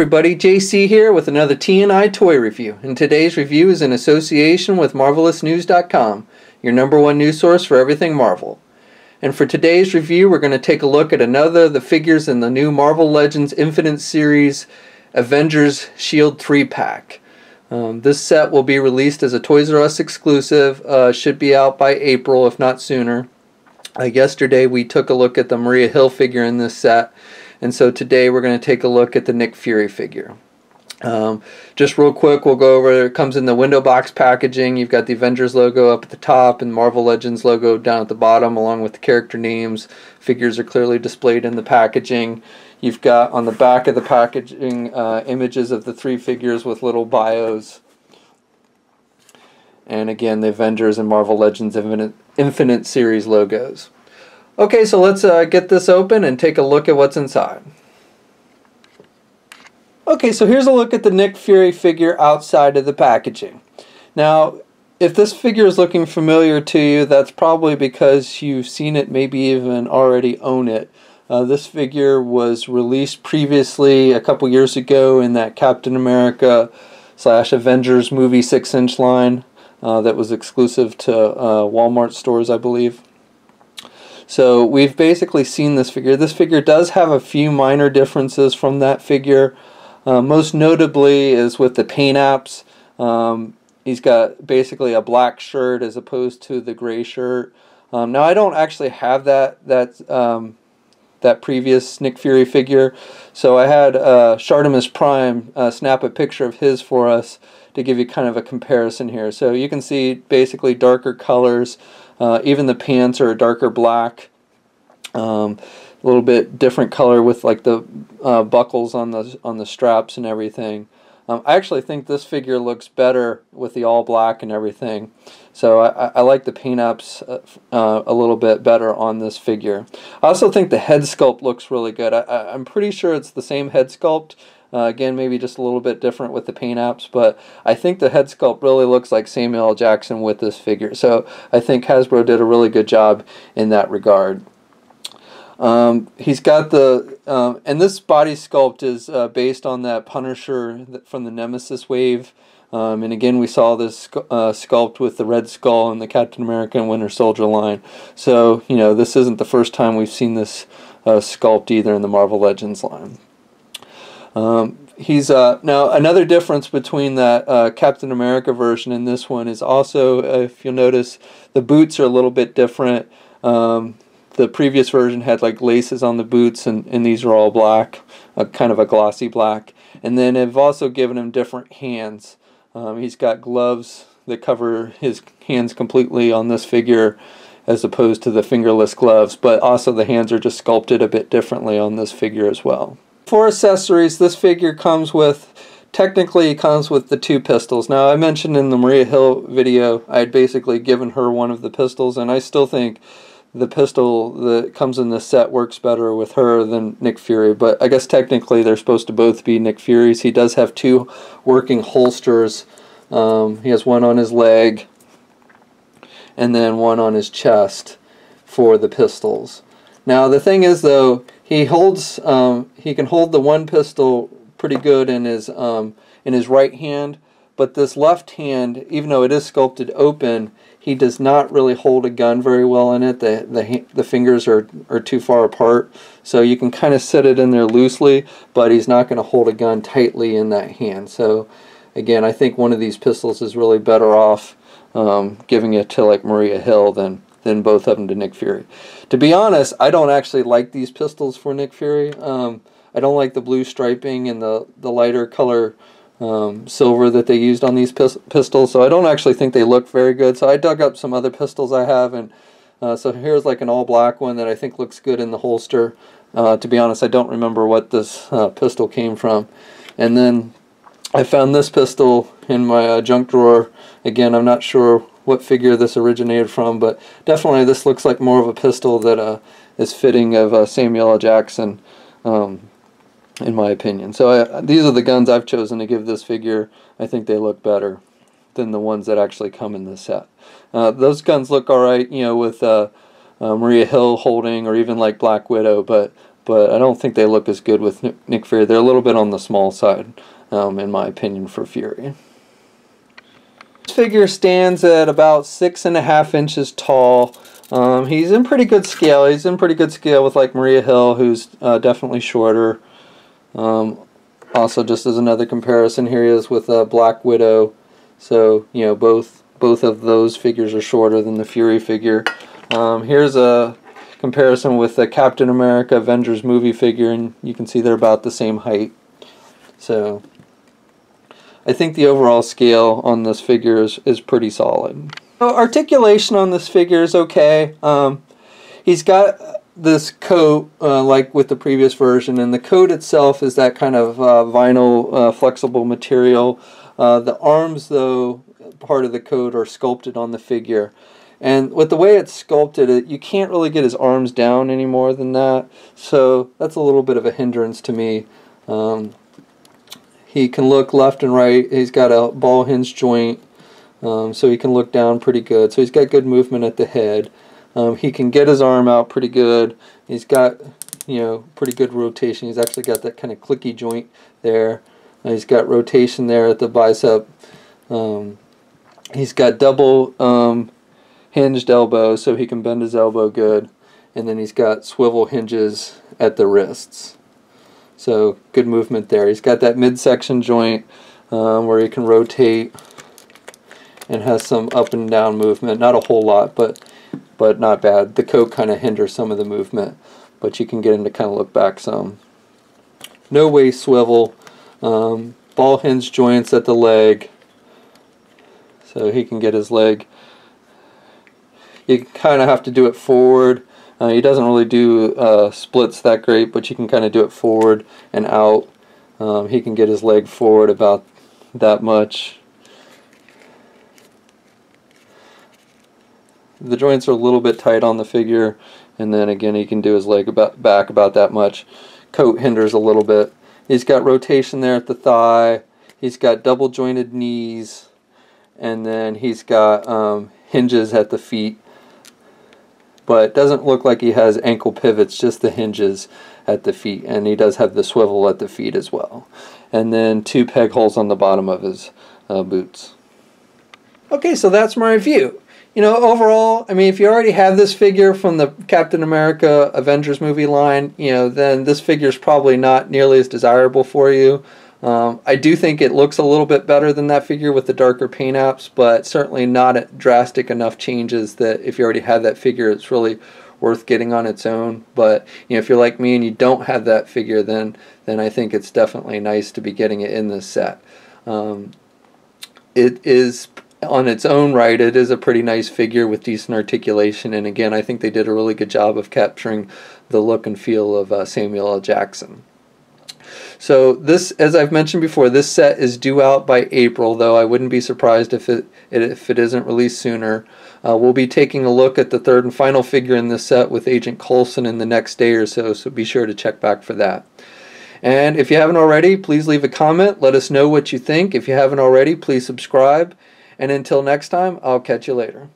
everybody, JC here with another T&I toy review. And today's review is in association with MarvelousNews.com, your #1 news source for everything Marvel. And for today's review, we're going to take a look at another of the figures in the new Marvel Legends Infinite Series Avengers S.H.I.E.L.D 3-pack. This set will be released as a Toys R Us exclusive, should be out by April, if not sooner. Yesterday we took a look at the Maria Hill figure in this set, and so today we're going to take a look at the Nick Fury figure. Just real quick, we'll go over, it comes in the window box packaging. You've got the Avengers logo up at the top and Marvel Legends logo down at the bottom, along with the character names. Figures are clearly displayed in the packaging. You've got on the back of the packaging images of the three figures with little bios. And again, the Avengers and Marvel Legends Infinite Series logos. Okay, so let's get this open and take a look at what's inside. Okay, so here's a look at the Nick Fury figure outside of the packaging. Now, if this figure is looking familiar to you, that's probably because you've seen it, maybe even already own it. This figure was released previously a couple years ago in that Captain America / Avengers movie 6-inch line that was exclusive to Walmart stores, I believe. So we've basically seen this figure. This figure does have a few minor differences from that figure. Most notably is with the paint apps. He's got basically a black shirt as opposed to the gray shirt. Now I don't actually have that previous Nick Fury figure, so I had Shartimus Prime snap a picture of his for us to give you kind of a comparison here. So you can see basically darker colors. Even the pants are a darker black. A little bit different color with like the buckles on the straps and everything. I actually think this figure looks better with the all black and everything. So I like the paint apps a little bit better on this figure. I also think the head sculpt looks really good. I'm pretty sure it's the same head sculpt. Again, maybe just a little bit different with the paint apps, but I think the head sculpt really looks like Samuel L. Jackson with this figure. So I think Hasbro did a really good job in that regard. He's got the, and this body sculpt is based on that Punisher from the Nemesis wave. And again, we saw this sculpt with the Red Skull and the Captain America and Winter Soldier line. So, you know, this isn't the first time we've seen this sculpt either in the Marvel Legends line. He's now another difference between that Captain America version and this one is also, if you'll notice, the boots are a little bit different. The previous version had like laces on the boots, and these are all black, kind of a glossy black. And then they've also given him different hands. He's got gloves that cover his hands completely on this figure, as opposed to the fingerless gloves, but also the hands are just sculpted a bit differently on this figure as well. For accessories, this figure comes with, technically comes with the two pistols. Now, I mentioned in the Maria Hill video, I had basically given her one of the pistols, and I still think the pistol that comes in this set works better with her than Nick Fury, but I guess technically they're supposed to both be Nick Fury's. He does have two working holsters. He has one on his leg and then one on his chest for the pistols. Now the thing is though, he can hold the one pistol pretty good in his right hand, but this left hand, even though it is sculpted open, he does not really hold a gun very well in it. The fingers are too far apart, so you can kind of set it in there loosely, but he's not going to hold a gun tightly in that hand. So again, I think one of these pistols is really better off giving it to like Maria Hill than both of them to Nick Fury. To be honest, I don't actually like these pistols for Nick Fury. I don't like the blue striping and the lighter color silver that they used on these pistols, so I don't actually think they look very good. So I dug up some other pistols I have, and so here's like an all black one that I think looks good in the holster. To be honest, I don't remember what this pistol came from. And then I found this pistol in my junk drawer. Again, I'm not sure what figure this originated from, but definitely this looks like more of a pistol that is fitting of Samuel L. Jackson, in my opinion. So these are the guns I've chosen to give this figure. I think they look better than the ones that actually come in this set. Those guns look alright, you know, with Maria Hill holding, or even like Black Widow, but but I don't think they look as good with Nick Fury. They're a little bit on the small side, in my opinion, for Fury. This figure stands at about 6.5 inches tall. He's in pretty good scale. He's in pretty good scale with like Maria Hill, who's definitely shorter. Also, just as another comparison, here he is with Black Widow. So, you know, both of those figures are shorter than the Fury figure. Here's a comparison with the Captain America Avengers movie figure, and you can see they're about the same height. So, I think the overall scale on this figure is pretty solid. So, articulation on this figure is okay. He's got this coat like with the previous version, and the coat itself is that kind of vinyl flexible material. The arms, though, part of the coat are sculpted on the figure, and with the way it's sculpted, you can't really get his arms down any more than that, so that's a little bit of a hindrance to me. He can look left and right. He's got a ball hinge joint, so he can look down pretty good, so he's got good movement at the head. He can get his arm out pretty good. He's got, you know, pretty good rotation. He's actually got that kind of clicky joint there. He's got rotation there at the bicep. He's got double hinged elbows, so he can bend his elbow good. And then he's got swivel hinges at the wrists. So good movement there. He's got that midsection joint where he can rotate and has some up and down movement. Not a whole lot, but not bad. The coat kind of hinders some of the movement, but you can get him to kind of look back some. No waist swivel. Ball hinge joints at the leg, so he can get his leg. You kind of have to do it forward. He doesn't really do splits that great, but you can kind of do it forward and out. He can get his leg forward about that much. The joints are a little bit tight on the figure, and then again he can do his leg back about that much. Coat hinders a little bit. He's got rotation there at the thigh. He's got double jointed knees, and then he's got hinges at the feet. But it doesn't look like he has ankle pivots, just the hinges at the feet, and he does have the swivel at the feet as well. And then 2 peg holes on the bottom of his boots. Okay, so that's my review. You know, overall, I mean, if you already have this figure from the Captain America Avengers movie line, you know, then this figure is probably not nearly as desirable for you. I do think it looks a little bit better than that figure with the darker paint apps, but certainly not drastic enough changes that if you already have that figure, it's really worth getting on its own. But, you know, if you're like me and you don't have that figure, then I think it's definitely nice to be getting it in this set. It is, on its own right, it is a pretty nice figure with decent articulation, and again, I think they did a really good job of capturing the look and feel of Samuel L. Jackson. So this, as I've mentioned before, this set is due out by April, though I wouldn't be surprised if it isn't released sooner. We'll be taking a look at the third and final figure in this set with Agent Coulson in the next day or so, so be sure to check back for that. And if you haven't already, please leave a comment. Let us know what you think. If you haven't already, please subscribe. And until next time, I'll catch you later.